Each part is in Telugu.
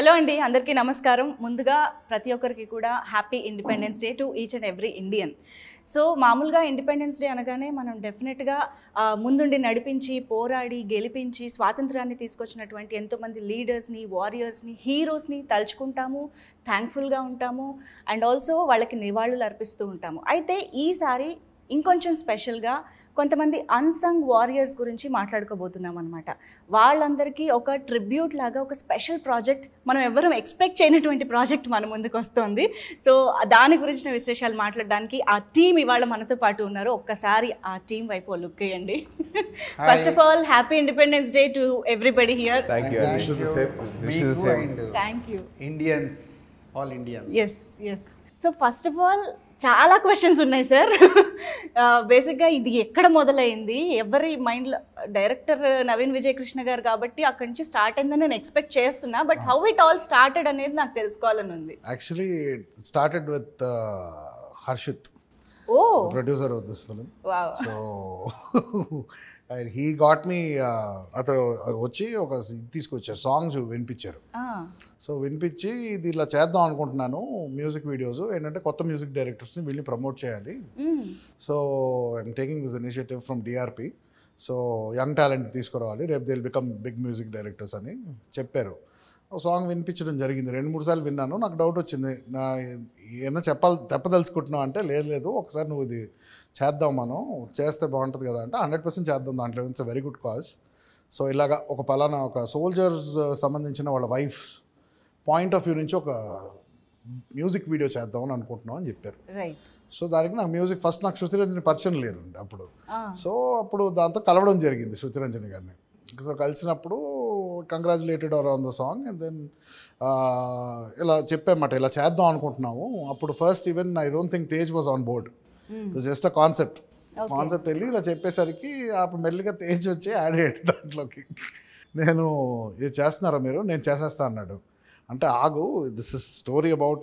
హలో అండి, అందరికీ నమస్కారం. ముందుగా ప్రతి ఒక్కరికి కూడా happy independence day to each and every Indian. So మామూలుగా ఇండిపెండెన్స్ డే అనగానే మనం డెఫినెట్గా ముందుండి నడిపించి, పోరాడి, గెలిపించి స్వాతంత్రాన్ని తీసుకొచ్చినటువంటి ఎంతోమంది లీడర్స్ని, వారియర్స్ని, హీరోస్ని తలుచుకుంటాము, థ్యాంక్ఫుల్గా ఉంటాము అండ్ ఆల్సో వాళ్ళకి నివాళులు అర్పిస్తూ ఉంటాము. అయితే ఈసారి ఇంకొంచెం స్పెషల్గా కొంతమంది అన్సంగ్ వారియర్స్ గురించి మాట్లాడుకోబోతున్నాం అనమాట. వాళ్ళందరికీ ఒక ట్రిబ్యూట్ లాగా ఒక స్పెషల్ ప్రాజెక్ట్, మనం ఎవరం ఎక్స్పెక్ట్ చేయనటువంటి ప్రాజెక్ట్ మన ముందుకు వస్తుంది. సో దాని గురించిన విశేషాలు మాట్లాడడానికి ఆ టీం ఇవాళ మనతో పాటు ఉన్నారు. ఒక్కసారి ఆ టీం వైపు లుక్ వేయండి. First of all happy independence day to everybody here. Thank you. Indians, all Indians. Yes. So first of all చాలా క్వశ్చన్స్ ఉన్నాయి సార్. బేసిక్గా ఇది ఎక్కడ మొదలైంది, ఎవరి మైండ్లో? డైరెక్టర్ నవీన్ విజయ్ కృష్ణ గారు కాబట్టి అక్కడి నుంచి స్టార్ట్ అయిందని నేను ఎక్స్పెక్ట్ చేస్తున్నా, but how it all started అనేది నాకు తెలుసుకోవాలని ఉంది. Actually started with Harshit, producer of this film. So he got me, అతను వచ్చి ఒక తీసుకొచ్చారు, సాంగ్స్ వినిపించారు. సో వినిపించి ఇది ఇలా చేద్దాం అనుకుంటున్నాను, మ్యూజిక్ వీడియోస్ ఏంటంటే కొత్త మ్యూజిక్ డైరెక్టర్స్ని వీళ్ళని ప్రమోట్ చేయాలి. So I'm taking this initiative from DRP. So young talent తీసుకురావాలి, రేపు they will become big music directors అని చెప్పారు. సాంగ్ వినిపించడం జరిగింది. 2-3 సార్లు విన్నాను. నాకు డౌట్ వచ్చింది, నా ఏమైనా చెప్పదలుచుకుంటున్నావు అంటే, లేదు ఒకసారి నువ్వు ఇది చేద్దాం, మనం చేస్తే బాగుంటుంది కదా అంటే 100% చేద్దాం, దాంట్లో it's very good cause. So ఇలాగా ఒక పలానా ఒక సోల్జర్స్ సంబంధించిన వాళ్ళ వైఫ్ పాయింట్ ఆఫ్ వ్యూ నుంచి ఒక మ్యూజిక్ వీడియో చేద్దామని అనుకుంటున్నాం అని చెప్పారు. సో దానికి నాకు మ్యూజిక్ ఫస్ట్, నాకు శృతిరంజని పరిచయం లేరు అప్పుడు. సో అప్పుడు దాంతో కలవడం జరిగింది శృతిరంజని గారిని. సో కలిసినప్పుడు congratulated her on the song and then ఇలా చెప్పామాట, ఇలా చేద్దాం అనుకుంటున్నాము. అప్పుడు first even I don't think Tej was on board, it was just a concept వెళ్ళి ఇలా చెప్పేసరికి అప్పుడు మెల్లిగా తేజ్ వచ్చి యాడ్ అయ్యాడు దాంట్లోకి. నేను ఇది చేస్తున్నారా మీరు, నేను చేసేస్తా అన్నాడు. అంటే ఆగు, this is story about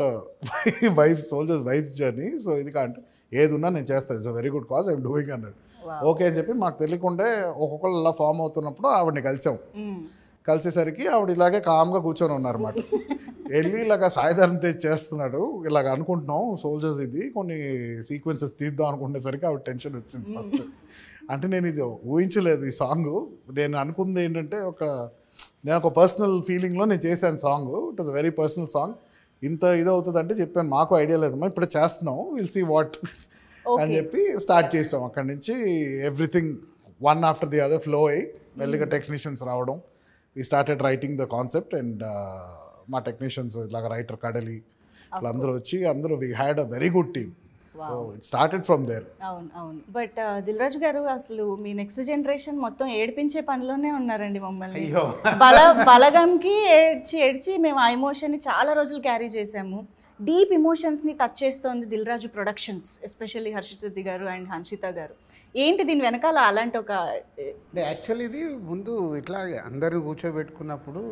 wife, soldiers wife journey. So ఇది అంటే ఏది ఉన్నా నేను చేస్తాను, it's a very good cause, I'm doing అన్నాడు. ఓకే అని చెప్పి మాకు తెలియకుండే ఒక్కొక్కరు ఇలా ఫామ్ అవుతున్నప్పుడు ఆవిడని కలిసాం. కలిసేసరికి ఆవిడ ఇలాగే కామ్గా కూర్చొని ఉన్నారన్నమాట. వెళ్ళి ఇలాగ సాయిధరం తేజ్ చేస్తున్నాడు, ఇలాగ అనుకుంటున్నాం సోల్జర్స్, ఇది కొన్ని సీక్వెన్సెస్ తీద్దాం అనుకునేసరికి ఆవిడ టెన్షన్ వచ్చింది ఫస్ట్. అంటే నేను ఇది ఊహించలేదు ఈ సాంగ్. నేను అనుకుంది ఏంటంటే నేను ఒక పర్సనల్ ఫీలింగ్లో నేను చేశాను song. It was a very personal song. ఇంత ఇది అవుతుంది అంటే చెప్పాను, మాకు ఐడియా లేదమ్మా, ఇప్పుడు చేస్తున్నాం, విల్ సీ వాట్ అని చెప్పి స్టార్ట్ చేసాం. అక్కడి నుంచి everything one after the other flow అయ్యి మెల్లిగా టెక్నీషియన్స్ రావడం. We started writing the concept and మా టెక్నీషియన్స్ ఇలాగ రైటర్ కడలి అందరూ వచ్చి అందరూ we had a very good team. So it started from there. అవును. బట్ దిల్రాజు గారు, అసలు మీ నెక్స్ట్ జనరేషన్ మొత్తం ఏడిపించే పనిలోనే ఉన్నారండి మమ్మల్ని. బలగంకి ఏడ్చి మేము ఆ ఎమోషన్ని చాలా రోజులు క్యారీ చేసాము. డీప్ ఎమోషన్స్ని టచ్ చేస్తోంది దిల్రాజు ప్రొడక్షన్స్, ఎస్పెషల్లీ హర్షిత్ రెడ్డి గారు అండ్ హన్షిత గారు. ఏంటి దీని వెనకాల అలాంటి ఒక యాక్చువల్లీ ఇది ముందు ఇట్లా అందరూ కూర్చోబెట్టుకున్నప్పుడు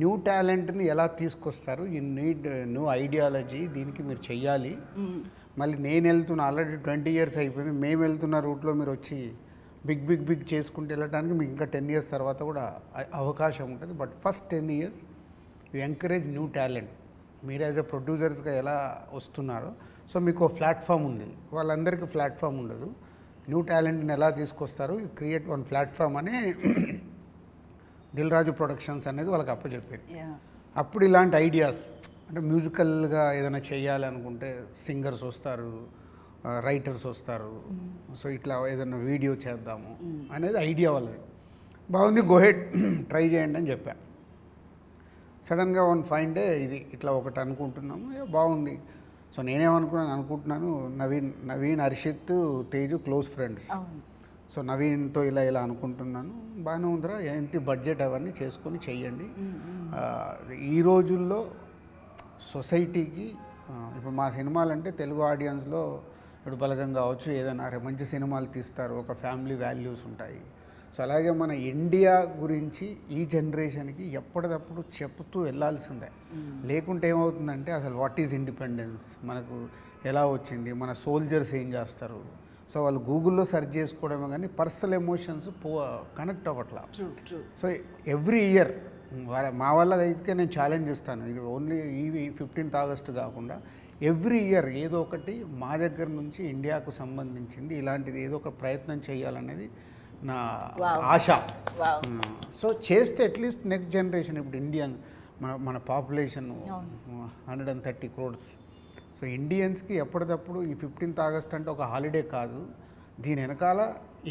న్యూ టాలెంట్ని ఎలా తీసుకొస్తారు, యూ నీడ్ న్యూ ఐడియాలజీ, దీనికి మీరు చెయ్యాలి. మళ్ళీ నేను వెళ్తున్నా, ఆల్రెడీ 20 years అయిపోయింది, మేము వెళ్తున్న రూట్లో మీరు వచ్చి బిగ్ చేసుకుంటూ వెళ్ళడానికి మీకు ఇంకా 10 years తర్వాత కూడా అవకాశం ఉంటుంది. But first 10 years you encourage new talent. మీరు యాజ్ ఎ ప్రొడ్యూసర్స్గా ఎలా వస్తున్నారో, సో మీకు ప్లాట్ఫామ్ ఉంది, వాళ్ళందరికీ ప్లాట్ఫామ్ ఉండదు. న్యూ టాలెంట్ని ఎలా తీసుకొస్తారు, యూ క్రియేట్ వన్ ప్లాట్ఫామ్ అని దిల్రాజు ప్రొడక్షన్స్ అనేది వాళ్ళకి అప్పచెప్పారు. అప్పుడు ఇలాంటి ఐడియాస్ అంటే మ్యూజికల్గా ఏదైనా చేయాలనుకుంటే సింగర్స్ వస్తారు, రైటర్స్ వస్తారు, సో ఇట్లా ఏదైనా వీడియో చేద్దాము అనేది ఐడియా వాళ్ళది. బాగుంది, గో హెడ్ ట్రై చేయండి అని చెప్పా. సడన్గా వన్ ఫైన్ డే ఇది ఇట్లా ఒకటి అనుకుంటున్నాము, బాగుంది. సో నేనేమనుకుంటున్నాను, Naveen Harshit Teju close friends. So నవీన్తో ఇలా అనుకుంటున్నాను, బాగానే ఉందిరా, ఏంటి బడ్జెట్ అవన్నీ చేసుకొని చెయ్యండి. ఈ రోజుల్లో సొసైటీకి ఇప్పుడు మా సినిమాలు అంటే తెలుగు ఆడియన్స్లో ఇప్పుడు బలగం కావచ్చు, ఏదైనా మంచి సినిమాలు తీస్తారు, ఒక ఫ్యామిలీ వాల్యూస్ ఉంటాయి. సో అలాగే మన ఇండియా గురించి ఈ జనరేషన్కి ఎప్పటికప్పుడు చెప్తూ వెళ్ళాల్సిందే. లేకుంటే ఏమవుతుందంటే అసలు వాట్ ఈజ్ ఇండిపెండెన్స్, మనకు ఎలా వచ్చింది, మన సోల్జర్స్ ఏం చేస్తారు, సో వాళ్ళు గూగుల్లో సెర్చ్ చేసుకోవడమే కానీ పర్సనల్ ఎమోషన్స్ కనెక్ట్ అవ్వట్లా. సో ఎవ్రీ ఇయర్ మా వల్ల అయితే నేను ఛాలెంజ్ ఇస్తాను. ఇది ఓన్లీ ఈ 15th ఆగస్టు కాకుండా ఎవ్రీ ఇయర్ ఏదో ఒకటి మా దగ్గర నుంచి ఇండియాకు సంబంధించింది ఇలాంటిది ఏదో ఒక ప్రయత్నం చేయాలనేది నా ఆశ. సో చేస్తే అట్లీస్ట్ నెక్స్ట్ జనరేషన్, ఇప్పుడు ఇండియన్ మన పాపులేషన్ 130 crores. సో ఇండియన్స్కి ఎప్పటికప్పుడు ఈ 15th ఆగస్ట్ అంటే ఒక హాలిడే కాదు, దీని వెనకాల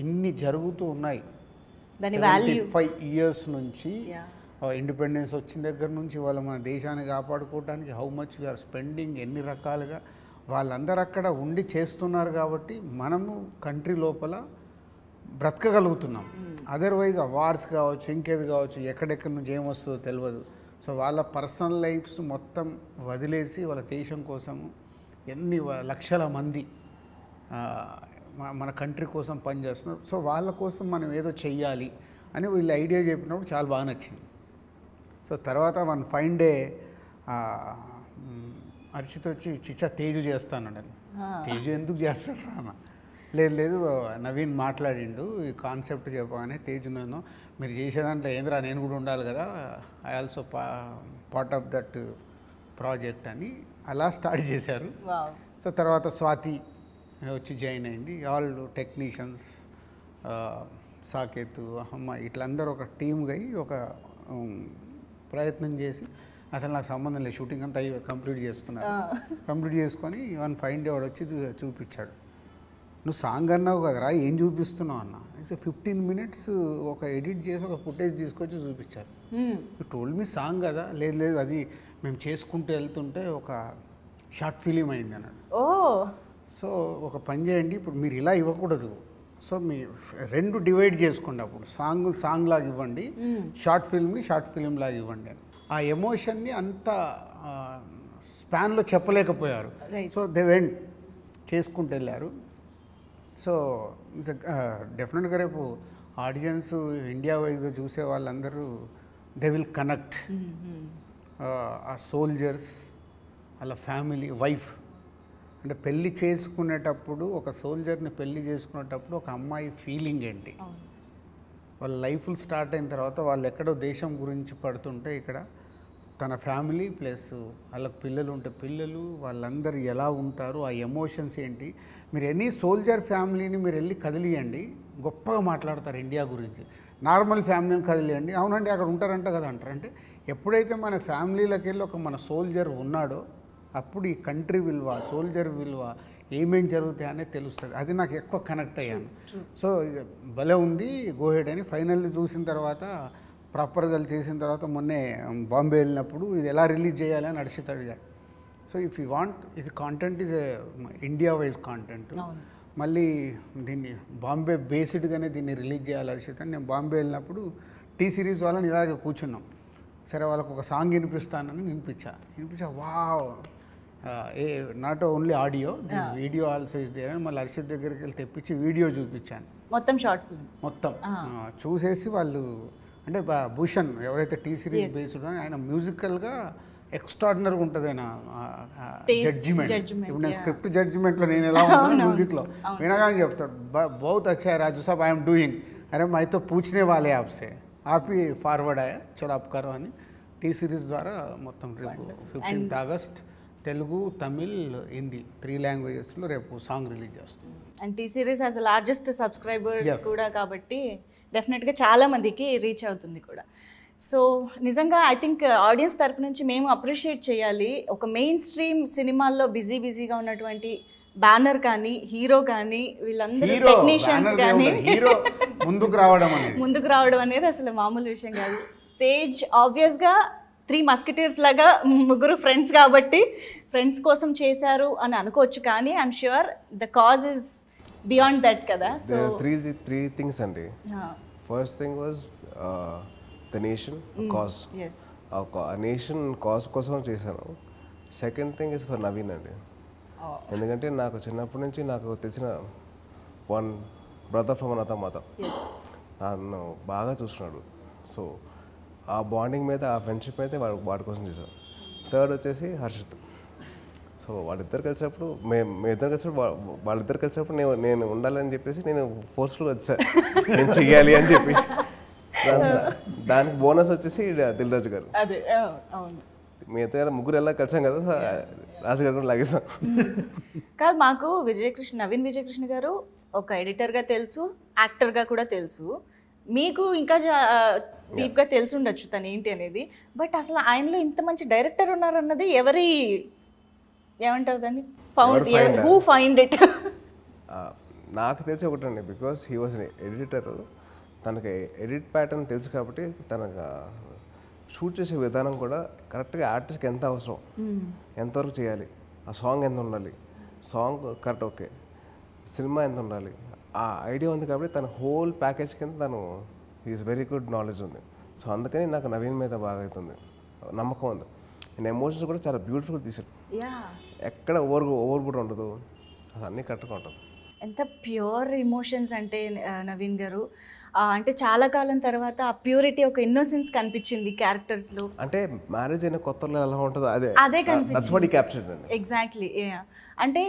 ఇన్ని జరుగుతూ ఉన్నాయి. 75 years నుంచి ఇండిపెండెన్స్ వచ్చిన దగ్గర నుంచి వాళ్ళ మన దేశాన్ని కాపాడుకోవడానికి హౌ మచ్ వీఆర్ స్పెండింగ్, ఎన్ని రకాలుగా వాళ్ళందరూ అక్కడ ఉండి చేస్తున్నారు కాబట్టి మనము కంట్రీ లోపల బ్రతకగలుగుతున్నాం. అదర్వైజ్ ఆ వార్స్ కావచ్చు, ఇంకేది కావచ్చు, ఎక్కడెక్కడి నుంచి ఏమొస్తుందో తెలియదు. సో వాళ్ళ పర్సనల్ లైఫ్స్ మొత్తం వదిలేసి వాళ్ళ దేశం కోసము ఎన్ని లక్షల మంది మన కంట్రీ కోసం పనిచేస్తున్నారు. సో వాళ్ళ కోసం మనం ఏదో చెయ్యాలి అని వీళ్ళు ఐడియా చెప్పినప్పుడు చాలా బాగా నచ్చింది. సో తర్వాత వన్ ఫైన్ డే హర్షిత్ వచ్చి చిచ్చా తేజు చేస్తానండి. తేజు ఎందుకు చేస్తాడు అన్న? లేదు నవీన్ మాట్లాడిండు ఈ కాన్సెప్ట్ చెప్పగానే తేజు నన్ను మీరు చేసేదాంట్లో ఏంద్రా నేను కూడా ఉండాలి కదా, I also part of that project అని అలా స్టార్ట్ చేశారు. సో తర్వాత స్వాతి వచ్చి జాయిన్ అయింది. ఆల్ టెక్నీషియన్స్, సాకేతు, అమ్మ ఇట్లందరూ ఒక టీమ్గా అయ్యి ఒక ప్రయత్నం చేసి అసలు నాకు సంబంధం లేదు షూటింగ్ అంతా కంప్లీట్ చేసుకున్నారు. కంప్లీట్ చేసుకొని వన్ ఫైన్ డే వాడు వచ్చి చూపించాడు. నువ్వు సాంగ్ అన్నావు కదరా, ఏం చూపిస్తున్నావు అన్న. 15 minutes ఒక ఎడిట్ చేసి ఒక ఫుటేజ్ తీసుకొచ్చి చూపించారు. టోల్డ్ మీ సాంగ్ కదా, లేదు అది మేము చేసుకుంటూ వెళ్తుంటే ఒక షార్ట్ ఫిలిం అయింది అన్నాడు. సో ఒక పని చేయండి, ఇప్పుడు మీరు ఇలా ఇవ్వకూడదు, సో మీ 2 డివైడ్ చేసుకోండి, అప్పుడు సాంగ్ లాగా ఇవ్వండి, షార్ట్ ఫిల్మ్ లాగా ఇవ్వండి అని. ఆ ఎమోషన్ని అంత స్పాన్లో చెప్పలేకపోయారు. సో దే వెంట్ చేసుకుంటూ వెళ్ళారు. సో డెఫినెట్గా రేపు ఆడియన్స్ ఇండియా వైజ్గా చూసే వాళ్ళందరూ దే విల్ కనెక్ట్. ఆ సోల్జర్స్ వాళ్ళ ఫ్యామిలీ, వైఫ్ అంటే పెళ్ళి చేసుకునేటప్పుడు ఒక సోల్జర్ని పెళ్ళి చేసుకునేటప్పుడు ఒక అమ్మాయి ఫీలింగ్ ఏంటి, వాళ్ళ లైఫ్లు స్టార్ట్ అయిన తర్వాత వాళ్ళు ఎక్కడో దేశం గురించి పడుతుంటే ఇక్కడ తన ఫ్యామిలీ ప్లస్ వాళ్ళకి పిల్లలు ఉంటే పిల్లలు, వాళ్ళందరూ ఎలా ఉంటారు, ఆ ఎమోషన్స్ ఏంటి. మీరు ఎనీ సోల్జర్ ఫ్యామిలీని మీరు వెళ్ళి కదిలియండి, గొప్పగా మాట్లాడతారు ఇండియా గురించి. నార్మల్ ఫ్యామిలీని కదిలియండి, అవునండి అక్కడ ఉంటారంట కదా అంటారు. అంటే ఎప్పుడైతే మన ఫ్యామిలీలోకి వెళ్ళి ఒక మన సోల్జర్ ఉన్నాడో అప్పుడు ఈ కంట్రీ విలువ, సోల్జర్ విలువ, ఏమేం జరుగుతాయి అనేది తెలుస్తుంది. అది నాకు ఎక్కువ కనెక్ట్ అయ్యాను. సో భలే ఉంది గోహెడ్ అని ఫైనల్లీ చూసిన తర్వాత ప్రాపర్గా చేసిన తర్వాత మొన్నే బాంబే వెళ్ళినప్పుడు ఇది ఎలా రిలీజ్ చేయాలి అని హర్షిత్ అడిగాడు. సో ఇఫ్ యూ వాంట్, ఇది content is India wise content, మళ్ళీ దీన్ని బాంబే బేస్డ్గానే దీన్ని రిలీజ్ చేయాలి హర్షిత్ అని. నేను బాంబే వెళ్ళినప్పుడు టీ సిరీస్ వాళ్ళని ఇలాగే కూర్చున్నాం. సరే వాళ్ళకు ఒక సాంగ్ వినిపిస్తానని వినిపించా. Wow, not only audio, this video also is there అని మళ్ళీ హర్షిత్ దగ్గరికి వెళ్ళి తెప్పించి వీడియో చూపించాను. మొత్తం షార్ట్ ఫిల్మ్ మొత్తం చూసేసి వాళ్ళు అంటే భూషణ్ ఎవరైతే టీ సిరీస్ బేస్డ్ ఆయన మ్యూజికల్గా ఎక్స్ట్రాడినరీగా ఉంటుంది. ఆయన జడ్జిమెంట్, ఇప్పుడు నేను స్క్రిప్ట్ జడ్జిమెంట్లో నేను ఎలా ఉంటాను మ్యూజిక్లో వినగానే చెప్తాడు, బహుత్ అచ్చా రాజు సాబ్ ఐఎమ్ డూయింగ్, అరే మైతో పూछने वाले आपसे आप ही ఫార్వర్డ్ అయ్యా చలో आप करो అని టీ సిరీస్ ద్వారా మొత్తం రేపు 15th ఆగస్ట్ తెలుగు, తమిళ్, హిందీ 3 లాంగ్వేజెస్లో రేపు సాంగ్ రిలీజ్ చేస్తుంది. And T series as largest subscribers కూడా కాబట్టి డెఫినెట్గా చాలా మందికి రీచ్ అవుతుంది కూడా. సో నిజంగా ఐ థింక్ ఆడియన్స్ తరపు నుంచి మేము అప్రిషియేట్ చేయాలి. ఒక మెయిన్ స్ట్రీమ్ సినిమాల్లో బిజీగా ఉన్నటువంటి బ్యానర్ కానీ, హీరో కానీ, వీళ్ళందరూ టెక్నీషియన్స్ కానీ ముందుకు రావడం అనేది అసలు మామూలు విషయం కాదు. తేజ్ ఆబ్వియస్గా 3 మస్కిటీర్స్ లాగా ముగ్గురు ఫ్రెండ్స్ కాబట్టి ఫ్రెండ్స్ కోసం చేశారు అని అనుకోవచ్చు, కానీ I'm sure the cause is beyond that కదా. సో త్రీ థింగ్స్ అండి. First thing was the nation cause, ఆ నేషన్ కాజ్ కోసం చేశాను. Second thing is for Naveen అండి. ఎందుకంటే నాకు చిన్నప్పటి నుంచి నాకు తెలిసిన one brother from another mother నన్ను బాగా చూస్తున్నాడు. సో ఆ బాండింగ్ మీద, ఆ ఫ్రెండ్షిప్ అయితే వాడి కోసం చేశాను. థర్డ్ వచ్చేసి హర్షిత్. సో వాళ్ళిద్దరు కలిసినప్పుడు వాళ్ళిద్దరు కలిసినప్పుడు నేను ఉండాలని చెప్పేసి నేను ఫోర్స్ఫుల్గా వచ్చాను, నేను చెయ్యాలి అని చెప్పి. దానికి బోనస్ వచ్చేసి దిల్ రాజు గారు. అదే అవును. మిగతా ముగ్గురు ఎలా కలిసాం కదా, రాజు గారు లాగేసాం. కాదు, మాకు నవీన్ విజయకృష్ణ గారు ఒక ఎడిటర్గా తెలుసు, యాక్టర్గా కూడా తెలుసు. మీకు ఇంకా డీప్గా తెలిసి ఉండొచ్చు తను ఏంటి అనేది. బట్ అసలు ఆయనలో ఇంత మంచి డైరెక్టర్ ఉన్నారన్నది ఎవరి ఏమంటారు దాన్ని, హూ ఫైండ్ ఇట్? నాకు తెలిసి ఒకటండి, బికాస్ హీ వాజ్ ఎడిటర్. తనకి ఎడిట్ ప్యాటర్న్ తెలుసు కాబట్టి తనకు షూట్ చేసే విధానం కూడా కరెక్ట్గా ఆర్టిస్ట్కి ఎంత అవసరం, ఎంతవరకు చేయాలి, ఆ సాంగ్ ఎంత ఉండాలి, సాంగ్ కరెక్ట్ ఓకే, సినిమా ఎంత ఉండాలి, ఆ ఐడియా ఉంది కాబట్టి తన హోల్ ప్యాకేజ్ కింద తను ఈజ్ వెరీ గుడ్ నాలెడ్జ్ ఉంది. సో అందుకని నాకు నవీన్ మీద బాగా అవుతుంది, నమ్మకం ఉంది. నేను ఎమోషన్స్ కూడా చాలా బ్యూటిఫుల్గా తీసాడు, ఎక్కడ ఓవర్ ఉండదు, అసలు అన్నీ కరెక్ట్గా ఉంటుంది. ఎంత ప్యూర్ ఎమోషన్స్ అంటే నవీన్ గారు, అంటే చాలా కాలం తర్వాత ఆ ప్యూరిటీ, ఒక ఇన్నోసెన్స్ కనిపించింది క్యారెక్టర్స్లో. అంటే మ్యారేజ్ అయిన కొత్తలో ఎలా ఉంటుందో అదే కనిపించింది. ఎగ్జాక్ట్లీ. అంటే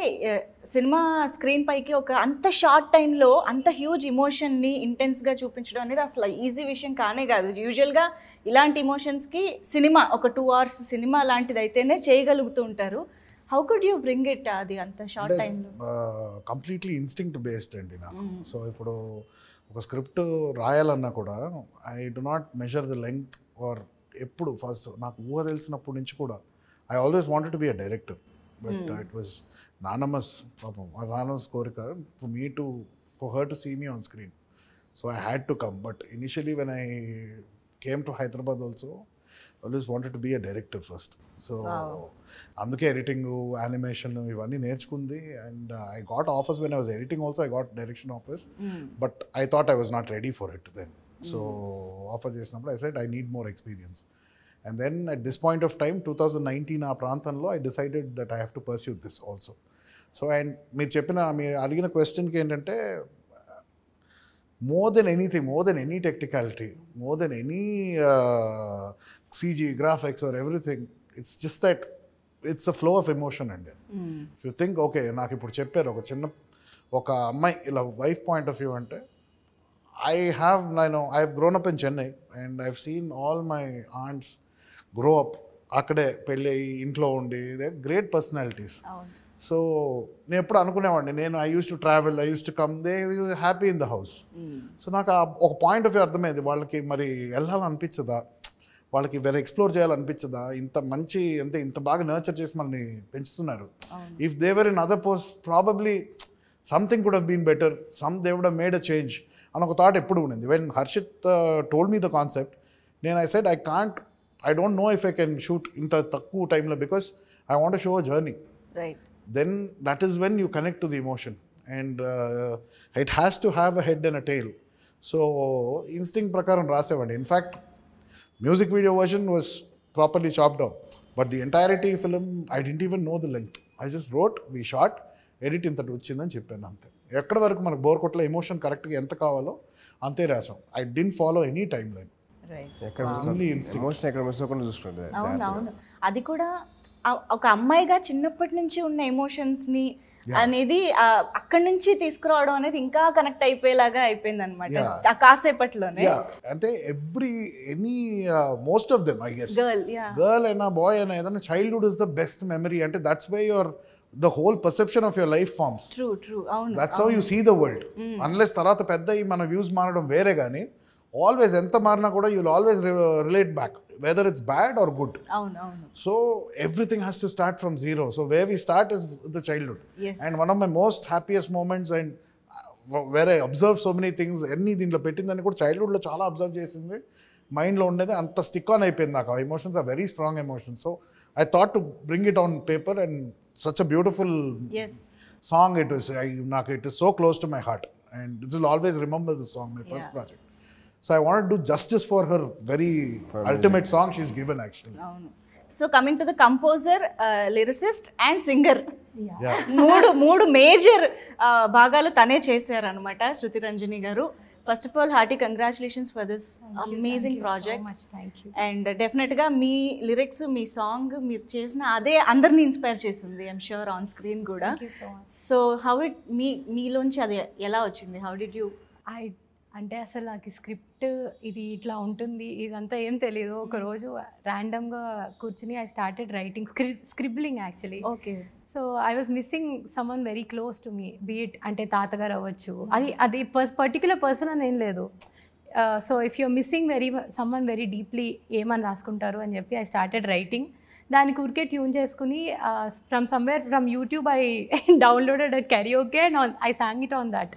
సినిమా స్క్రీన్ పైకి ఒక అంత షార్ట్ టైంలో అంత హ్యూజ్ ఇమోషన్ని ఇంటెన్స్గా చూపించడం అనేది అసలు ఈజీ విషయం కానే కాదు. యూజువల్గా ఇలాంటి ఇమోషన్స్కి సినిమా, ఒక 2 hours సినిమా లాంటిది అయితేనే చేయగలుగుతూ ఉంటారు. How could you bring it అది అంత షార్ట్ టైంలో? కంప్లీట్లీ ఇన్స్టింక్ట్ బేస్డ్ అండి నాకు. సో ఇప్పుడు ఒక స్క్రిప్ట్ రాయాలన్నా కూడా I do not measure the length or ఎప్పుడు ఫస్ట్ నాకు ఊహ తెలిసినప్పటి నుంచి కూడా I always wanted to be a director. But it was నానమ్మస్ పాపం, ఆ నానమ్మస్ కోరిక for her to see me on screen. So I had to come. But initially when I came to Hyderabad also always wanted to be a director first. So అందుకే ఎడిటింగ్, యానిమేషన్ ఇవన్నీ నేర్చుకుంది. And I got offers when I was editing also. I got direction offers, but I thought I was not ready for it then. So offer చేసినప్పుడు I said I need more experience. And then at this point of time 2019 ఆ ప్రాంతంలో I decided that I have to pursue this also. So and మీరు అడిగిన క్వశ్చన్కి ఏంటంటే, more than anything, more than any technicality, more than any CG, graphics or everything, it's just that it's a flow of emotion. And if you think, okay, నాకు ఇప్పుడు చెప్పారు ఒక అమ్మాయి ఇలా వైఫ్ పాయింట్ ఆఫ్ వ్యూ అంటే, I have grown up in Chennai and I've seen all my aunts grow up అక్కడే పెళ్ళి ఇంట్లో ఉండి, దే గ్రేట్ పర్సనాలిటీస్. సో నేను ఎప్పుడు అనుకునేవాడిని, I use to travel, I use to come, they happy in the house. So నాకు ఒక పాయింట్ ఆఫ్ వ్యూ అర్థమైంది, వాళ్ళకి మరి వెళ్ళాలనిపించదా, వాళ్ళకి వేరే ఎక్స్ప్లోర్ చేయాలనిపించదా, ఇంత బాగా నర్చర్ చేసి మనల్ని పెంచుతున్నారు. If they were in other post probably something could have been better, they would have made a change అని ఒక థాట్ ఎప్పుడు ఉండింది. When Harshit told me the concept, I said I don't know if I can shoot ఇంత తక్కువ టైంలో, because I want to show a journey. Then that is when you connect to the emotion, and it has to have a head and a tail. So instinct prakaram rasevandi. In fact, music video version was properly chopped down, but the entirety film I didn't even know the length. I just wrote, we shot, edit ఇంతటి వచ్చిందని చెప్పాను అంతే. ఎక్కడ వరకు మనకు బోర్ కొట్ల ఎమోషన్ కరెక్ట్గా ఎంత కావాలో అంతే రాసాం. I didn't follow any timeline. అవునవును, అది కూడా ఒక అమ్మాయిగా చిన్నప్పటి నుంచి ఉన్న ఎమోషన్స్ని అనేది అక్కడి నుంచి తీసుకురావడం అనేది ఇంకా కనెక్ట్ అయిపోయేలాగా అయిపోయింది అనమాట కాసేపట్లోనే. అంటే most of them I guess girl అయినా బాయ్ అయినా ఏదైనా childhood is the best memory. అంటే that's why your the whole perception of your life forms. True. అవును, that's how you see the world. Unless తర్వాత పెద్ద మన వ్యూస్ మారడం వేరే, కానీ ఆల్వేస్ ఎంత మారినా కూడా you will always relate back, whether it's bad or good. So everything has to start from zero. So where we start is the childhood. And one of my most happiest moments, and where I observe so many things, ఎన్ని దీంట్లో పెట్టిందని కూడా చైల్డ్హుడ్లో చాలా అబ్జర్వ్ చేసింది, మైండ్లో ఉండేది అంత స్టిక్ ఆన్ అయిపోయింది నాకు. ఆ emotions are very strong emotions. So I thought to bring it on paper, and such a beautiful song it was. It is so close to my heart, and this will always remember the song, my first project. So I wanted to do justice for her very ultimate song she's given actually. So coming to the composer, lyricist and singer, మూడు మేజర్ భాగాలు తనే చేశారు అనమాట శృతి రంజని గారు. First of all hearty congratulations for this amazing project. And డెఫినెట్గా మీ లిరిక్స్, మీ సాంగ్ మీరు చేసిన అదే అందరినీ ఇన్స్పైర్ చేసింది, ఐఎమ్ ష్యూర్ ఆన్ స్క్రీన్ కూడా. సో హౌ మీలోంచి అది ఎలా వచ్చింది? How did you? అంటే అసలు నాకు స్క్రిప్ట్ ఇది ఇట్లా ఉంటుంది ఇదంతా ఏం తెలియదు. ఒకరోజు ర్యాండమ్గా కూర్చుని I started writing scribbling actually. Okay. So I was missing someone very close to me, beat అంటే తాతగారు అవ్వచ్చు, అది పర్టికులర్ పర్సన్ అని ఏం లేదు. So if you're missing someone very deeply ఏమని రాసుకుంటారు అని చెప్పి ఐ స్టార్టెడ్ రైటింగ్. దానికి ఊరికే ట్యూన్ చేసుకుని from somewhere from YouTube I downloaded karaoke and I sang it on that.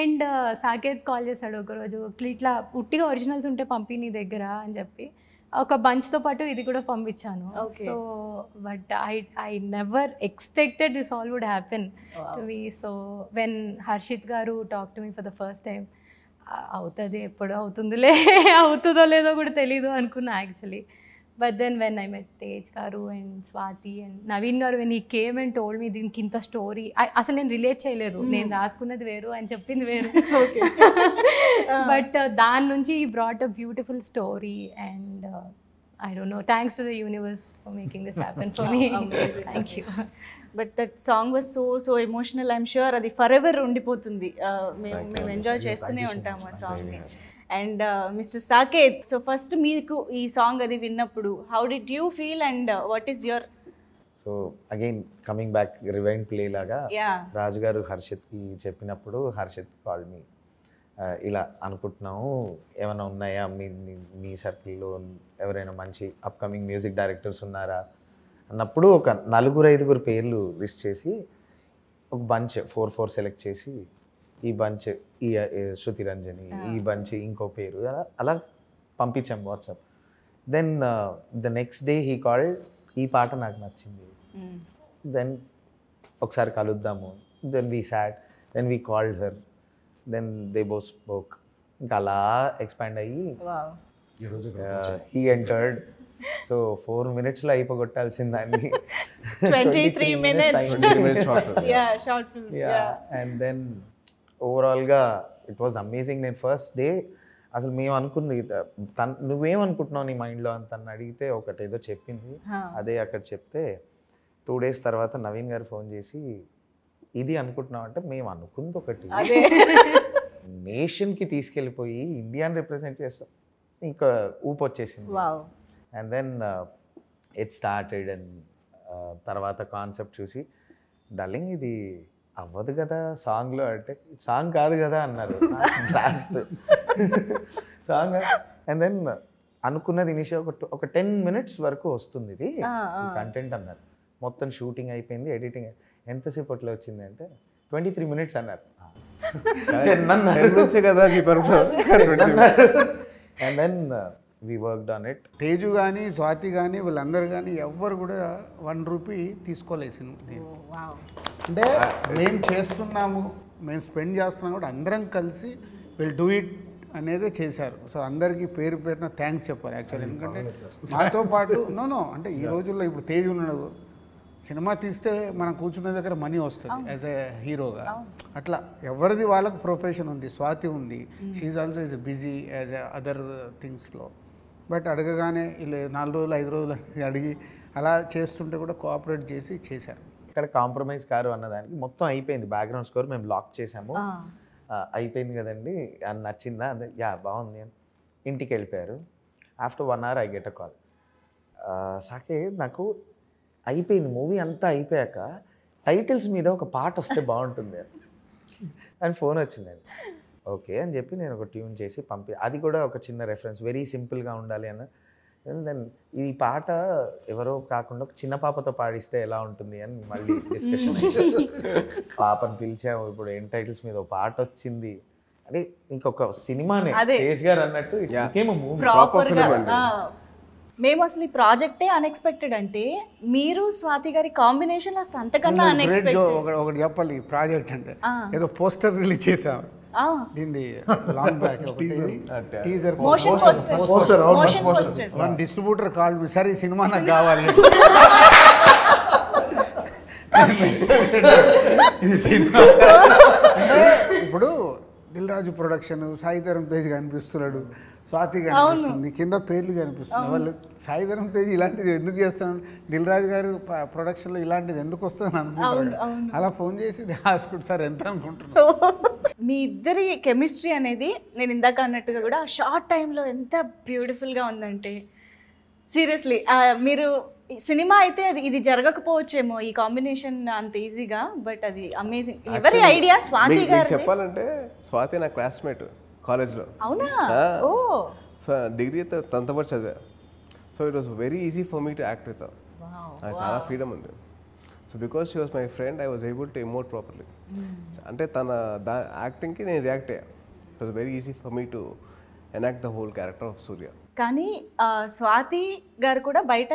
And Saketh call చేశాడు ఒకరోజు, ఇట్లా ఉట్టిగా ఒరిజినల్స్ ఉంటే పంపి నీ దగ్గర అని చెప్పి ఒక బంచ్తో పాటు ఇది కూడా పంపించాను. So but I never expected this all would happen to me. So when Harshith garu talk to me for the first time, అవుతుంది ఎప్పుడో అవుతుందిలే, అవుతుందో లేదో కూడా తెలీదు అనుకున్నా actually. But then when I met Tej garu and Swati and Naveen garu, when he came and told me దీనికి ఇంత స్టోరీ, అసలు నేను రిలేట్ చేయలేదు, నేను రాసుకున్నది వేరు అని చెప్పింది వేరు. బట్ దాని నుంచి he brought a beautiful story and I don't know, thanks to the universe for making this happen for me. Thank you. But that song was so emotional. I'm sure అది ఫర్ ఎవర్ ఉండిపోతుంది. మేము ఎంజాయ్ చేస్తూనే ఉంటాము ఆ సాంగ్ని. And Mr Saketh, so first మీకు ఈ సాంగ్ అది విన్నప్పుడు how did you feel and what is your? So again coming back rewind play లాగా రాజు గారు హర్షిత్కి చెప్పినప్పుడు హర్షిత్ కాల్ మీ, ఇలా అనుకుంటున్నాము, ఏమైనా ఉన్నాయా మీ సర్కిల్లో ఎవరైనా మంచి అప్కమింగ్ మ్యూజిక్ డైరెక్టర్స్ ఉన్నారా అన్నప్పుడు ఒక 4-5 పేర్లు లిస్ట్ చేసి ఒక బంచ్ 4 సెలెక్ట్ చేసి ఈ బంచ్ ఈ శృతి రంజని, ఈ బంచ్ ఇంకో పేరు అలా పంపించాం WhatsApp. Then the next day he called, ఈ పాట నాకు నచ్చింది, దెన్ ఒకసారి కలుద్దాము. Then we sat, then we called her, then they both spoke. ఇంకా అలా ఎక్స్పాండ్ అయ్యి హీ ఎంటర్డ్. సో 4 minutesలో అయిపోగొట్టాల్సిందాన్ని 23 minutes. అండ్ దెన్ ఓవరాల్గా ఇట్ వాజ్ అమేజింగ్. నేను ఫస్ట్ డే అసలు మేము అనుకుంది, నువ్వేమనుకుంటున్నావు నీ మైండ్లో అని తను అడిగితే ఒకటేదో చెప్పింది, అదే అక్కడ చెప్తే 2 days తర్వాత నవీన్ గారు ఫోన్ చేసి ఇది అనుకుంటున్నావు అంటే, మేము అనుకుంది ఒకటి, నేషన్కి తీసుకెళ్ళిపోయి ఇండియాని రిప్రజెంట్ చేస్తాం, ఇంకా ఊపు వచ్చేసింది. And then it started. And తర్వాత కాన్సెప్ట్ చూసి డార్లింగ్ ఇది అవ్వదు కదా సాంగ్లో అంటే, సాంగ్ కాదు కదా అన్నారు లాస్ట్ సాంగ్. అండ్ దెన్ అనుకున్నది ఇనిషియల్ ఒక 10 minutes వరకు వస్తుంది ఇది కంటెంట్ అన్నారు. మొత్తం షూటింగ్ అయిపోయింది, ఎడిటింగ్ ఎంతసేపట్లో వచ్చింది అంటే 23 minutes అన్నారు. And then we worked on it. Teju కానీ స్వాతి కానీ వీళ్ళందరూ కానీ ఎవ్వరు కూడా 1 రూపీ తీసుకోలేదు సినిమా. అంటే మేము చేస్తున్నాము, మేము స్పెండ్ చేస్తున్నాం కూడా అందరం కలిసి విల్ డూ ఇట్ అనేదే చేశారు. సో అందరికీ పేరు పేరున థ్యాంక్స్ చెప్పాలి యాక్చువల్లీ. ఎందుకంటే మాతో పాటు నో అంటే ఈ రోజుల్లో ఇప్పుడు తేజు ఉన్నాడు, సినిమా తీస్తే మనం కూర్చున్న దగ్గర మనీ వస్తుంది యాజ్ ఎ హీరోగా. అట్లా ఎవరిది వాళ్ళకు ప్రొఫెషన్ ఉంది. స్వాతి ఉంది, she also is busy as a other థింగ్స్లో. బట్ అడగగానే వీళ్ళు 4 రోజులు 5 రోజులు అడిగి అలా చేస్తుంటే కూడా కోఆపరేట్ చేసి చేశారు. ఇక్కడ కాంప్రమైజ్ కారు అన్నదానికి మొత్తం అయిపోయింది, బ్యాక్గ్రౌండ్ స్కోర్ మేము లాక్ చేసాము, అయిపోయింది కదండి అని నచ్చిందా అదే యా బాగుంది అని ఇంటికి వెళ్ళిపోయారు. After 1 hour I get a call, సాకే నాకు అయిపోయింది మూవీ అంతా అయిపోయాక టైటిల్స్ మీద ఒక పాట వస్తే బాగుంటుంది అని ఫోన్ వచ్చిందండి. ఓకే అని చెప్పి నేను ఒక ట్యూన్ చేసి అది కూడా ఒక చిన్న రెఫరెన్స్, వెరీ సింపుల్గా ఉండాలి అని. దెన్ ఈ పాట ఎవరో కాకుండా ఒక చిన్న పాపతో పాడిస్తే ఎలా ఉంటుంది అని మళ్ళీ డిస్కషన్. పాపను పిలిచాము, ఇప్పుడు ఏం టైటిల్స్ మీద ఒక పాట వచ్చింది అంటే ఇంకొక సినిమానే తేజ్ గారు అన్నట్టు మేము అసలు ఈ ప్రాజెక్టే అన్ఎక్స్పెక్టెడ్. అంటే మీరు స్వాతి గారి కాంబినేషన్ అసలు అంతకన్నా అన్ఎక్స్పెక్టెడ్. ఒకటి చెప్పాలి, ఈ ప్రాజెక్ట్ అంటే ఏదో పోస్టర్ రిలీజ్ చేసాం దీన్ని long back teaser poster one distributor call me, sir ఈ సినిమా నాకు కావాలి, ఇది సినిమా. ఇప్పుడు దిల్ రాజు ప్రొడక్షన్, సాయి తరం తేజ్ కనిపిస్తున్నాడు. స్వాతి కనిపిస్తుంది, కింద పేర్లు కనిపిస్తుంది. వాళ్ళు సాయి ధరమ్ తేజ్ ఇలాంటిది ఎందుకు చేస్తాను, దిల్ రాజు గారు ప్రొడక్షన్లో ఇలాంటిది ఎందుకు వస్తుంది అనుకుంటారు. అలా ఫోన్ చేసి రాసుకుంటు సార్ ఎంత అనుకుంటున్నారు. మీ ఇద్దరి కెమిస్ట్రీ అనేది నేను ఇందాక అన్నట్టుగా కూడా ఆ షార్ట్ టైంలో ఎంత బ్యూటిఫుల్గా ఉందంటే సీరియస్లీ మీరు సినిమా అయితే ఇది జరగకపోవచ్చేమో ఈ కాంబినేషన్ అంత ఈజీగా, బట్ అది అమేజింగ్. ఎవరి ఐడియా? స్వాతి గారు చెప్పాలంటే స్వాతి నా క్లాస్మేట్ కాలేజ్లో. అవునా? ఓ సో డిగ్రీ తనతో పాటు చదివా. So it was very easy for me to act with. చాలా ఫ్రీడమ్ ఉంది. So because she was my friend I was able to emote properly. అంటే తన యాక్టింగ్కి నేను రియాక్ట్ అయ్యా. It was very easy for me to enact the whole character of Surya. కానీ స్వాతి గారు కూడా బయట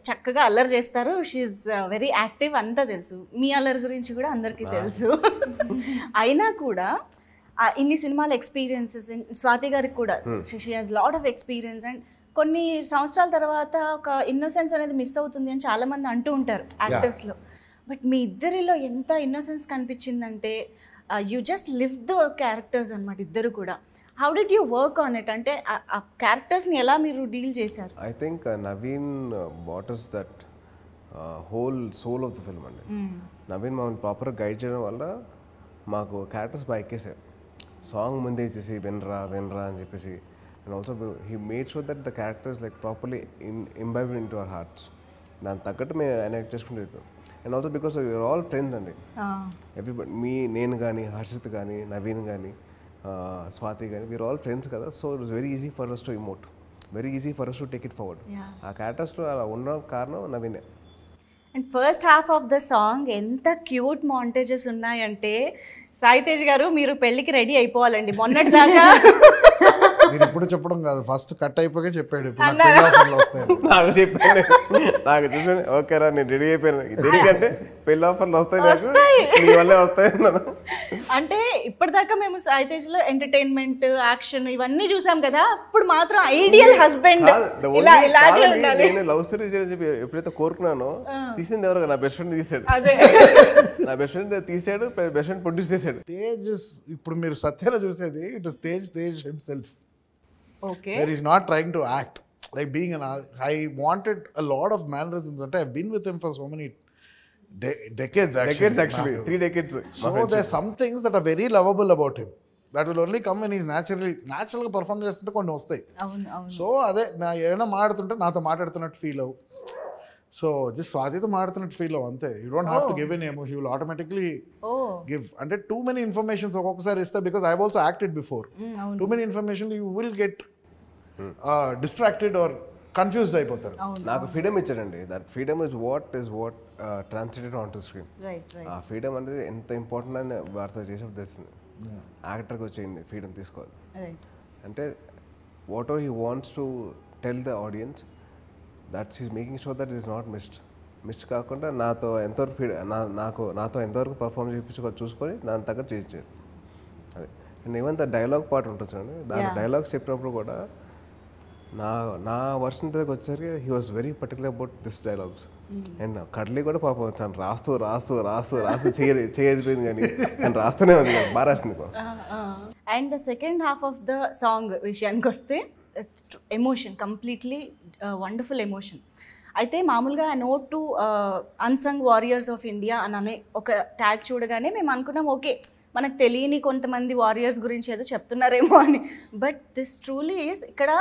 చక్కగా అల్లరి చేస్తారు. షీఈ్ వెరీ యాక్టివ్, అంతా తెలుసు. మీ అల్లరి గురించి కూడా అందరికీ తెలుసు. అయినా కూడా ఇన్ని సినిమాల ఎక్స్పీరియన్సెస్ స్వాతి గారికి కూడా she has lot of experience. And కొన్ని సంవత్సరాల తర్వాత ఒక ఇన్నోసెన్స్ అనేది మిస్ అవుతుంది అని చాలామంది అంటూ ఉంటారు యాక్టర్స్లో. బట్ మీ ఇద్దరిలో ఎంత ఇన్నోసెన్స్ కనిపించిందంటే you just live the characters అనమాట ఇద్దరు కూడా. How did you work on it? అంటే ఆ క్యారెక్టర్స్ని ఎలా మీరు డీల్ చేశారు? I think Naveen batters that whole soul of the film అండి. నవీన్ మమ్మల్ని ప్రాపర్గా గైడ్ చేయడం వల్ల మాకు క్యారెక్టర్స్ బాగా ఎక్కేసారు. సాంగ్ ముందే ఇచ్చేసి వినరా వినరా అని చెప్పేసి. And also he made sure that the characters like properly imbibed in to our hearts. దాని తగ్గట్టు మేము ఎనాక్ట్ చేసుకుంటూ వెళ్తాం. And also because you're all friends అండి. ఎవ్రీబడి నేను కానీ హర్షిత్ కానీ నవీన్ కానీ స్వాతి కానీ వీఆర్ ఆల్ ఫ్రెండ్స్ కదా. So it was very easy for us to emote, very easy for us to take it forward. ఆ క్యారెక్టర్స్లో అలా ఉండడం కారణం నవీనే. And first half of the song ఎంత క్యూట్ మాంటేజెస్ ఉన్నాయంటే సాయి తేజ్ గారు మీరు పెళ్ళికి రెడీ అయిపోవాలండి. మొన్నటి దాకా మీరు ఇప్పుడు చెప్పడం కాదు, ఫస్ట్ కట్ అయిపోయి చెప్పాడు. ఇప్పుడు నాకు పెళ్లి ఆఫర్లు వస్తాయి. నాకు చెప్పాను, నాకు చూసాను ఓకేరా నేను రెడీ అయిపోయాను. ఎందుకంటే పెళ్లి ఆఫర్లు వస్తాయి, నీ వల్లే వస్తాయి అన్నాను. అంటే ఇప్పటిదాకా మేము సాయి తేజ్లో ఎంటర్టైన్మెంట్, యాక్షన్ ఇవన్నీ చూసాం కదా. అప్పుడు మాత్రం ఐడియల్ హస్బెండ్ ఇలాగే ఉండాలి. నేను లవ్ స్టోరీ చేయాలని చెప్పి ఎప్పుడైతే కోరుకున్నానో తీసింది ఎవరు? నా బెస్ట్ ఫ్రెండ్ తీసాడు. నా బెస్ట్ ఫ్రెండ్ తీసాడు, బెస్ట్ ఫ్రెండ్ ప్రొడ్యూస్ చేశాడు. తేజ్ ఇప్పుడు మీరు సత్యలో చూసేది it is Tej himself. Okay. Where he's not trying to act like being I wanted a lot of mannerisms. I've been with him for so many decades actually. 3 decades. So there's some things that are very lovable about him that will only come when he's natural గా పర్ఫామ్ చేస్తుంటే కొన్ని వస్తాయి. సో అదే నా ఏమైనా మాట్లాడుతుంటే నాతో మాట్లాడుతున్నట్టు ఫీల్ అవ్వు. సో జస్ట్ స్వాతితో మాట్లాడుతున్నట్టు ఫీల్ అవ్వు అంతే. You don't have to give an emotion, you will automatically give. అంటే టూ మెనీ ఇన్ఫర్మేషన్స్ ఒక్కొక్కసారి ఇస్తా, because I also acted before. Too many information you will get distracted or confused అయిపోతారు. నాకు ఫ్రీడమ్ ఇచ్చాడండి. That freedom is what translated on to screen. ఆ ఫ్రీడమ్ అనేది ఎంత ఇంపార్టెంట్ అని వార్త చేసేప్పుడు తెలిసింది. యాక్టర్కి వచ్చేయండి ఫ్రీడమ్ తీసుకోవాలి అంటే what ever he wants to tell the audience that's is making sure that is not missed కాకుండా నాతో ఎంతవరకు నాతో ఎంతవరకు పర్ఫామ్ చూసుకొని దాని తగ్గట్టు చేయించాడు. అదే and even the dialogue part ఉంటుంది చూడండి, దాని డైలాగ్స్ చెప్పినప్పుడు కూడా నా వర్షన్ దగ్గరికి వచ్చేసరికి he was very particular about this dialogues. And కడ్లీ కూడా పాపం తను రాస్తూ చేయకపోయింది కానీ తను రాస్తూనే ఉంది, బాగా రాసింది. And the second half of the song విషయానికి వస్తే ఎమోషన్ కంప్లీట్లీ వండర్ఫుల్ ఎమోషన్. అయితే మామూలుగా note to unsung warriors of India అనే ఒక ట్యాగ్ చూడగానే మేము అనుకున్నాం ఓకే మనకు తెలియని కొంతమంది వారియర్స్ గురించి ఏదో చెప్తున్నారేమో అని. బట్ దిస్ ట్రూలీ ఈజ్ ఇక్కడ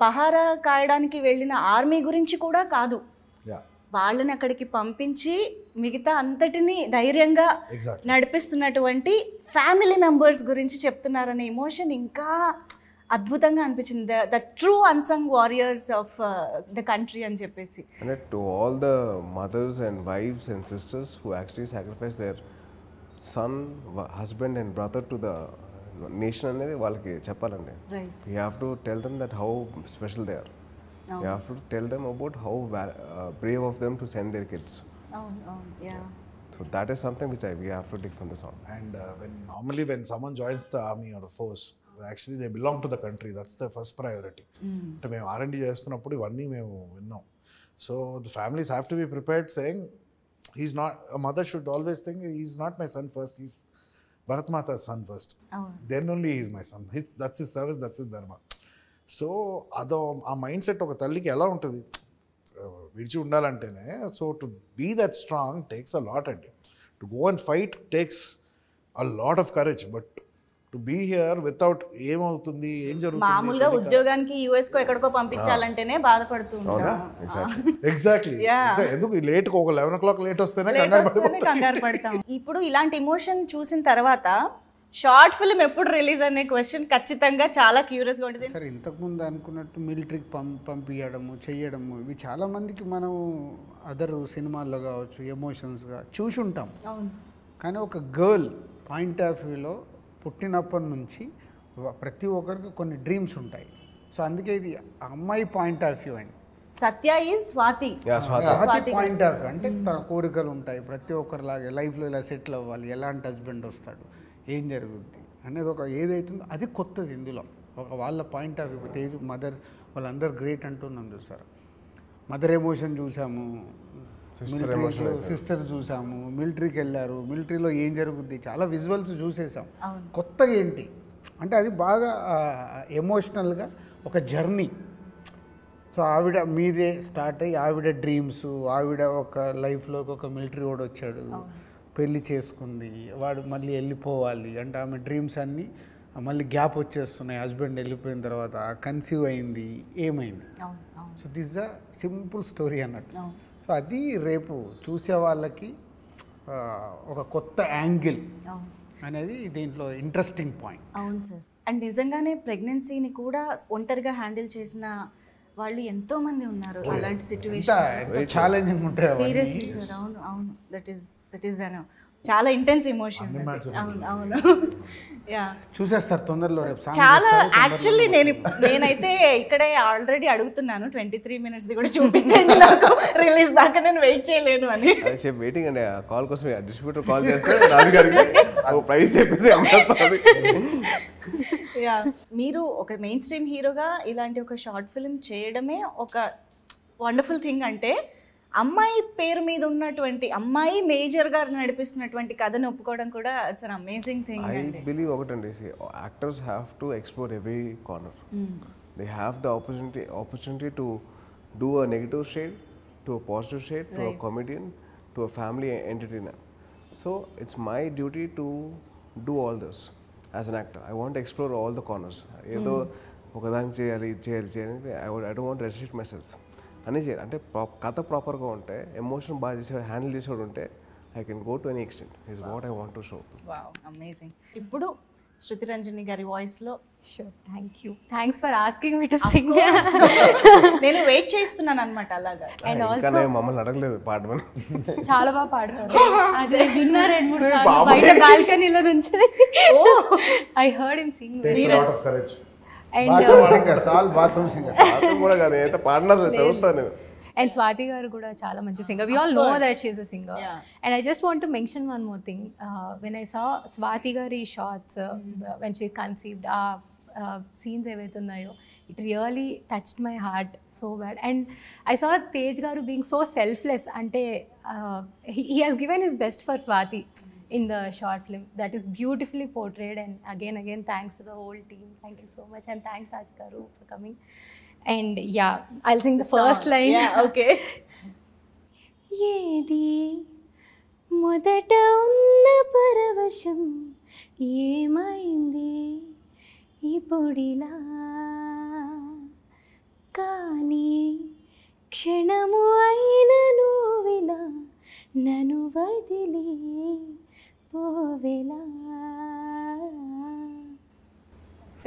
పహారా కాయడానికి వెళ్ళిన ఆర్మీ గురించి కూడా కాదు, వాళ్ళని అక్కడికి పంపించి మిగతా అంతటిని ధైర్యంగా నడిపిస్తున్నటువంటి ఫ్యామిలీ మెంబర్స్ గురించి చెప్తున్నారనే ఎమోషన్ ఇంకా అద్భుతంగా అనిపించింది. The true unsung warriors of the country అని చెప్పేసి. అంటే to all the mothers and wifes and sisters who actually sacrifice their son, husband and brother to the nation అనేది వాళ్ళకి చెప్పాలండి. You have to tell them that how special they are. You have to tell them about how brave of them to send their kids. So that is something which we have to take from the song. And normally when someone joins the army or the force, actually they belong to the country. That's the first priority. అంటే మేము R&D చేస్తున్నప్పుడు ఇవన్నీ మేము విన్నాం. So the families have to be prepared saying he's not, a mother should always think he's not my son first, he's Bharat Mata's son first. Then only he's my son. That's his service, that's his dharma. So అదో ఆ మైండ్ సెట్ ఒక తల్లికి ఎలా ఉంటుంది విడిచి ఉండాలంటేనే. So to be that strong takes a lot అండి. To go and fight takes a lot of courage. But to be here without ఏమవుతుంది ఏం మామూలుగా జరుగుతుంది ఉద్యోగానికి యుఎస్ కో ఎక్కడికో పంపించాలంటేనే బాధపడుతుంది. ఎగ్జాక్ట్లీ. ఎందుకు లేట్కి ఒక 11 o'clock లేట్ వస్తేనే కంగారు పడతాం. ఇప్పుడు ఇలాంటి ఎమోషన్ చూసిన తర్వాత షార్ట్ ఫిల్మ్ ఎప్పుడు రిలీజ్ అనే క్వశ్చన్ ఖచ్చితంగా చాలా క్యూరియస్గా ఉంటుంది. సరే, ఇంతకుముందు అనుకున్నట్టు మిలిటరీకి పంపించడము చేయడము ఇవి చాలామందికి మనం అదర్ సినిమాల్లో కావచ్చు ఎమోషన్స్గా చూసి ఉంటాం. కానీ ఒక గర్ల్ పాయింట్ ఆఫ్ వ్యూలో పుట్టినప్పటి నుంచి ప్రతి ఒక్కరికి కొన్ని డ్రీమ్స్ ఉంటాయి. సో అందుకే ఇది అమ్మాయి పాయింట్ ఆఫ్ వ్యూ అని. Satya is Swathi point of view అంటే తన కోరికలు ఉంటాయి ప్రతి ఒక్కరిలాగే. లైఫ్లో ఇలా సెటిల్ అవ్వాలి, ఎలాంటి హస్బెండ్ వస్తాడు, ఏం జరుగుద్ది అనేది ఒక ఏదైతుందో అది కొత్తది ఇందులో. ఒక వాళ్ళ point of view Teju mother వాళ్ళందరూ గ్రేట్ అంటున్నాం. చూసారు, మదర్ ఎమోషన్ చూసాము, సిస్టర్ చూసాము, మిలిటరీకి వెళ్ళారు, మిలిటరీలో ఏం జరుగుద్ది చాలా విజువల్స్ చూసేసాం. కొత్తగా ఏంటి అంటే అది బాగా ఎమోషనల్గా ఒక జర్నీ. సో ఆవిడ మీదే స్టార్ట్ అయ్యి ఆవిడ డ్రీమ్స్, ఆవిడ ఒక లైఫ్లోకి ఒక మిలిటరీ వాడు వచ్చాడు, పెళ్ళి చేసుకుంది, వాడు మళ్ళీ వెళ్ళిపోవాలి అంటే ఆమె డ్రీమ్స్ అన్నీ మళ్ళీ గ్యాప్ వచ్చేస్తున్నాయి. హస్బెండ్ వెళ్ళిపోయిన తర్వాత కన్సీవ్ అయింది, ఏమైంది. So this a simple story అన్నట్టు. సో అది రేపు చూసే వాళ్ళకి ఒక కొత్త యాంగిల్ అనేది దీంట్లో ఇంట్రెస్టింగ్ పాయింట్. అవును సార్. అండ్ నిజంగానే ప్రెగ్నెన్సీని కూడా ఒంటరిగా హ్యాండిల్ చేసిన వాళ్ళు ఎంతో మంది ఉన్నారు. అలాంటి సిచ్యువేషన్ ఛాలెంజింగ్ ఉంటాయి సీరియస్లీ సార్. అవును అవును, దట్ ఈస్ చాలా ఇంటెన్స్ ఎమోషన్. అవును అవును, యా చూసేస్తారు తొందరలో రేపు చాలా. యాక్చువల్లీ నేనైతే ఇక్కడే ఆల్రెడీ అడుగుతున్నాను 23 minutes కూడా చూపించండి నాకు రిలీజ్ దాకా, నేను వెయిట్ చేయలేను అని. వెయిటింగ్ అండి కాల్ కోసం. డిస్ట్రిబ్యూటర్ కాల్ చేస్తే రాజుగారికి ప్రైస్ చెప్పేసి యా, మీరు ఒక మెయిన్ స్ట్రీమ్ హీరోగా ఇలాంటి ఒక షార్ట్ ఫిల్మ్ చేయడమే ఒక వండర్ఫుల్ థింగ్. అంటే అమ్మాయి పేరు మీద ఉన్నటువంటి అమ్మాయి మేజర్ గారు నడిపిస్తున్నటువంటి కథను ఒప్పుకోవడం కూడా it's an amazing thing. I believe ఒకటండి, actors have to explore every corner. They have the opportunity to do a negative shade, to a positive shade, to a comedian, to a family entertainer. So it's my duty to do all this as an actor. I want explore all the corners. ఏదో ఒకదానికి చేయాలి చేయాలి I don't want restrict myself అని చేయాలి. అంటే కథ ప్రాపర్గా ఉంటే, ఎమోషన్ బాగా చేసే హ్యాండిల్ చేసేవాడు ఉంటే I can go to any extent. Is what I want to show. Wow, amazing. ఇప్పుడు శృతి రంజని గారి వాయిస్లో. Sure, thank you, thanks for asking me to sing. నేను వెయిట్ చేస్తున్నాను అనమాట అలాగా. అండ్ ఆల్సో మమ్మల్ని అడగలేదు పాడమని. చాలా బాగా పాడతారు. అదే విన్నా 2-3 సార్లు బయట బాల్కనీలో నుంచి. I heard him Singh. And Swati garu kuda chala manchi singer. We all know that she is a singer. And I just want to mention one more thing. When I saw Swati gari shots when she conceived, scenes evaithunayo, it really touched my heart so bad. And I saw Tej garu being so selfless. Ante he has given his best for Swati in the short film. That is beautifully portrayed. And again thanks to the whole team. Thank you so much. And thanks Raj garu for coming. And yeah, I'll sing the first line. Yeah, okay. ఏది మొదట ఉన్న పరవశం ఏమైంది ఇప్పుడిలా, కానీ క్షణము అయిన నువ్విలా నన్ను వదిలి పోవేలా.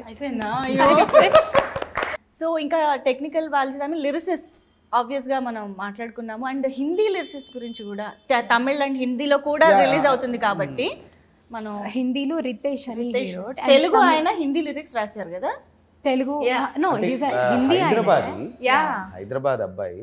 అయిపోయిందా? సో ఇంకా technical values, I mean lyricist ఆబ్వియస్గా మనం మాట్లాడుకున్నాము. అండ్ హిందీ లిరిసిస్ట్ గురించి కూడా, తమిళ్ అండ్ హిందీలో కూడా రిలీజ్ అవుతుంది కాబట్టి మనం హిందీలో రితేష్ అని, తెలుగు ఆయన హిందీ లిరిక్స్ రాశారు కదా. Telugu no it is Hindi. Hyderabad అబ్బాయి.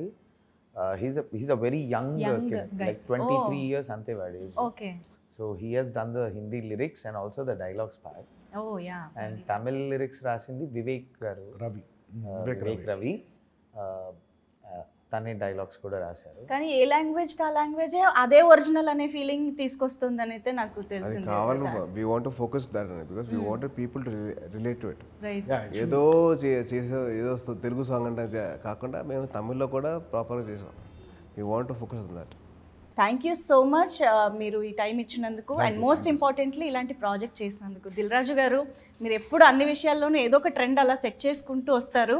he's a very young kid, like 23 years ante vadi. Okay. So he has done the Hindi lyrics and also the dialogues part. Oh yeah. And Tamil lyrics rasindi Vivek garu. Ravi. Vivek Ravi. తనే డైలాగ్స్ కూడా రాశారు. కానీ ఏ లాంగ్వేజ్కి ఆ లాంగ్వేజే అదే ఒరిజినల్ అనే ఫీలింగ్ తీసుకొస్తుందని అయితే నాకు అది తెలిసింది. కావాలి. We want to focus that అండి, because we want people to relate to it. Right. ఏదో చేసే ఏదో వస్తుంది తెలుగు సాంగ్ అంటే కాకుండా మేము తమిళ్లో కూడా ప్రాపర్గా చేసాం. We want to focus on that. Thank you so much మీరు ఈ టైం ఇచ్చినందుకు అండ్ మోస్ట్ ఇంపార్టెంట్లీ ఇలాంటి ప్రాజెక్ట్ చేసినందుకు. దిల్ రాజు గారు, మీరు ఎప్పుడు అన్ని విషయాల్లోనూ ఏదో ఒక ట్రెండ్ అలా సెట్ చేసుకుంటూ వస్తారు.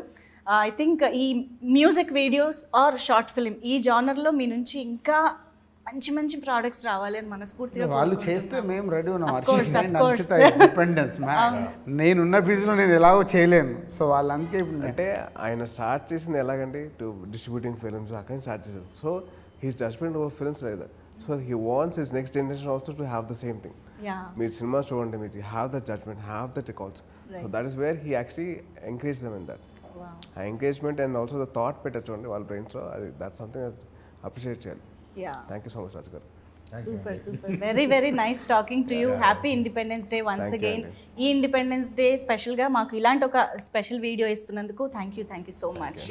ఐ థింక్ ఈ music videos or short film ఈ జానర్లో మీ నుంచి ఇంకా మంచి మంచి ప్రోడక్ట్స్ రావాలి అని మనస్ఫూర్తిగా వాళ్ళు చేస్తే మేము రెడీ ఉన్నాం. course. డిపెండెన్స్ నేనున్న బిజీలో నేను ఎలాగో చేయలేను. సో వాళ్ళందుకే అంటే ఆయన స్టార్ట్ చేసింది ఎలాగంటే టు డిస్ట్రిబ్యూటింగ్ ఫిల్మ్స్ అక్కడ స్టార్ట్ చేశారు. So he's judgement over films like that. So he wants his next generation also to have the same thing. మీరు సినిమా చూడండి, మీరు have the judgement, have the recalls. So that is where he actually encourage them in that. ఆ encouragement and also the thought పెట్ట చూడండి వాళ్ళ బ్రెయిన్స్లో, అది దట్ సంథింగ్ అప్రిషియేట్ చేయాలి. Thank you so much Raju గారు. Super very very nice talking to you. Happy independence day once again. ఈ ఇండిపెండెన్స్ డే స్పెషల్గా మాకు ఇలాంటి ఒక స్పెషల్ వీడియో ఇస్తున్నందుకు థ్యాంక్ యూ సో మచ్.